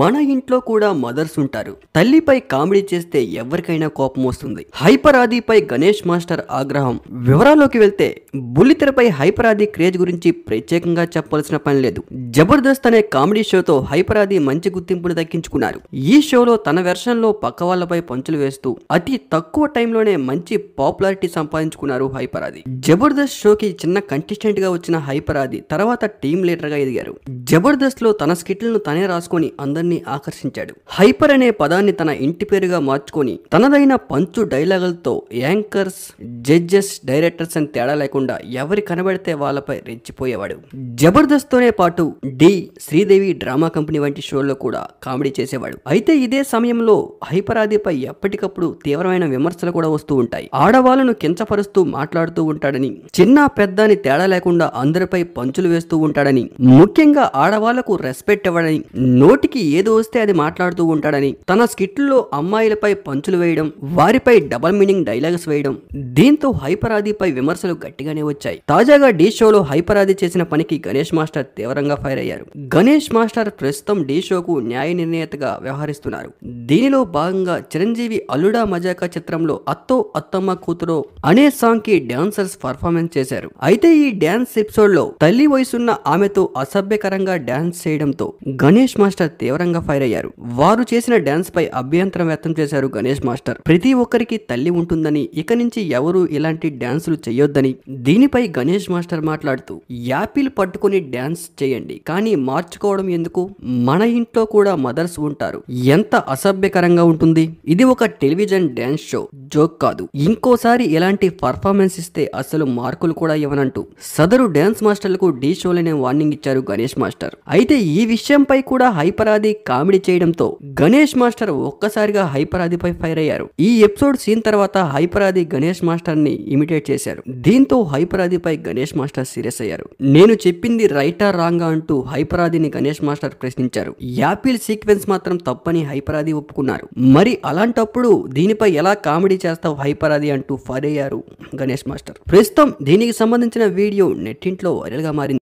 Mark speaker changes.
Speaker 1: మన ఇంట్లో కూడా మదర్స్ ఉంటారు. తల్లిపై కామెడీ చేస్తే ఎవరికైనా కోపం వస్తుంది. హైపర్ ఆదిపై గణేష్ మాస్టర్ ఆగ్రహం. వివరాల్లోకి వెళ్తే బుల్లితెరపై హైపర్ ఆది క్రేజ్ గురించి ప్రత్యేకంగా చెప్పాల్సిన పని లేదు. జబర్దస్త్ అనే కామెడీ షోతో హైపర్ ఆది మంచి గుర్తింపును దక్కించుకున్నారు. ఈ షోలో తన వెర్షన్ లో పక్క వాళ్ళపై పంచులు వేస్తూ అతి తక్కువ టైంలోనే మంచి పాపులారిటీ సంపాదించుకున్నారు హైపర్ ఆది. జబర్దస్త్ షోకి చిన్న కంటెస్టెంట్ గా వచ్చిన హైపర్ ఆది తర్వాత టీమ్ లీడర్ గా ఎదిగారు. జబర్దస్త్ లో తన స్కిట్లను తనే రాసుకొని అందరినీ ఆకర్షించాడు. హైపర్ అనే పదాన్ని తన ఇంటి పేరుగా మార్చుకొని తనదైన పంచు డైలాగులతో యాంకర్స్, జడ్జెస్, డైరెక్టర్స్ అని తేడా లేకుండా ఎవరి కనబడితే వాళ్ళపై రెచ్చిపోయేవాడు. జబర్దస్త్ తోనే పాటు డి, శ్రీదేవి డ్రామా కంపెనీ వంటి షోల్లో కూడా కామెడీ చేసేవాడు. అయితే ఇదే సమయంలో హైపర్ ఆదిపై ఎప్పటికప్పుడు తీవ్రమైన విమర్శలు కూడా వస్తూ ఉంటాయి. ఆడవాళ్ళను కించపరుస్తూ మాట్లాడుతూ ఉంటాడని, చిన్న పెద్ద అని తేడా లేకుండా అందరిపై పంచులు వేస్తూ ఉంటాడని, ముఖ్యంగా ఆడవాళ్లకు రెస్పెక్ట్ ఇవ్వడని, నోటికి ఏదో వస్తే అది మాట్లాడుతూ ఉంటాడని, తన స్కిట్లో అమ్మాయిలపై పంచులు వేయడం, వారిపై డబల్ మీనింగ్ డైలాగ్స్ వేయడం, దీంతో హైపర్ ఆదిపై విమర్శలు గట్టిగానే వచ్చాయి. తాజాగా డి షోలో హైపర్ ఆది చేసిన పనికి గణేష్ మాస్టర్ తీవ్రంగా ఫైర్ అయ్యారు. గణేష్ మాస్టర్ ప్రస్తుతం డి షోకు న్యాయ నిర్ణేతగా వ్యవహరిస్తున్నారు. దీనిలో భాగంగా చిరంజీవి అల్లుడా మజాకా చిత్రంలో అత్తో అత్తమ్మ కూతురో అనే సాంగ్ కి డాన్సర్స్ పర్ఫార్మెన్స్ చేశారు. అయితే ఈ డాన్స్ ఎపిసోడ్ లో తల్లి వయసున్న ఆమెతో అసభ్యకరంగా డాన్స్ చేయడంతో గణేష్ మాస్టర్ తీవ్రంగా ఫైర్ అయ్యారు. వారు చేసిన డాన్స్ పై అభ్యంతరం వ్యక్తం చేశారు గణేష్ మాస్టర్. ప్రతి ఒక్కరికి తల్లి ఉంటుందని, ఇక నుంచి ఎవరు ఇలాంటి డాన్సులు చేయొద్దని. దీనిపై గణేష్ మాస్టర్ మాట్లాడుతూ, యాపిల్ పట్టుకుని డాన్స్ చేయండి, కానీ మార్చుకోవడం ఎందుకు? మన ఇంట్లో కూడా మదర్స్ ఉంటారు. ఎంత అసభ్యకరంగా ఉంటుంది. ఇది ఒక టెలివిజన్ డాన్స్ షో, జోక్ కాదు. ఇంకోసారి ఇలాంటి పర్ఫార్మెన్స్ ఇస్తే అసలు మార్కులు కూడా ఇవ్వనంటూ సదరు డాన్స్ మాస్టర్లకు డి షోలోనే వార్నింగ్ ఇచ్చారు గణేష్ మాస్టర్. అయితే ఈ విషయంపై కూడా హైపర్ ఆది కామెడీ చేయడంతో గణేష్ మాస్టర్ ఒక్కసారిగా హైపర్ ఆదిపై ఫైర్ అయ్యారు. ఈ ఎపిసోడ్ సీన్ తర్వాత హైపర్ ఆది గణేష్ మాస్టర్ ని ఇమిటేట్ చేశారు. దీంతో హైపర్ ఆదిపై గణేష్ మాస్టర్ సీరియస్ అయ్యారు. నేను చెప్పింది రైటా రాంగా అంటూ హైపర్ ఆదిని గణేష్ మాస్టర్ ప్రశ్నించారు. యాపిల్ సీక్వెన్స్ మాత్రం తప్పని హైపర్ ఆది ఒప్పుకున్నారు. మరి అలాంటప్పుడు దీనిపై ఎలా కామెడీ చేస్తావు హైపర్ ఆది అంటూ ఫైర్ అయ్యారు గణేష్ మాస్టర్. ప్రస్తుతం దీనికి సంబంధించిన వీడియో నెట్టింట్లో వైరల్ గా మారింది.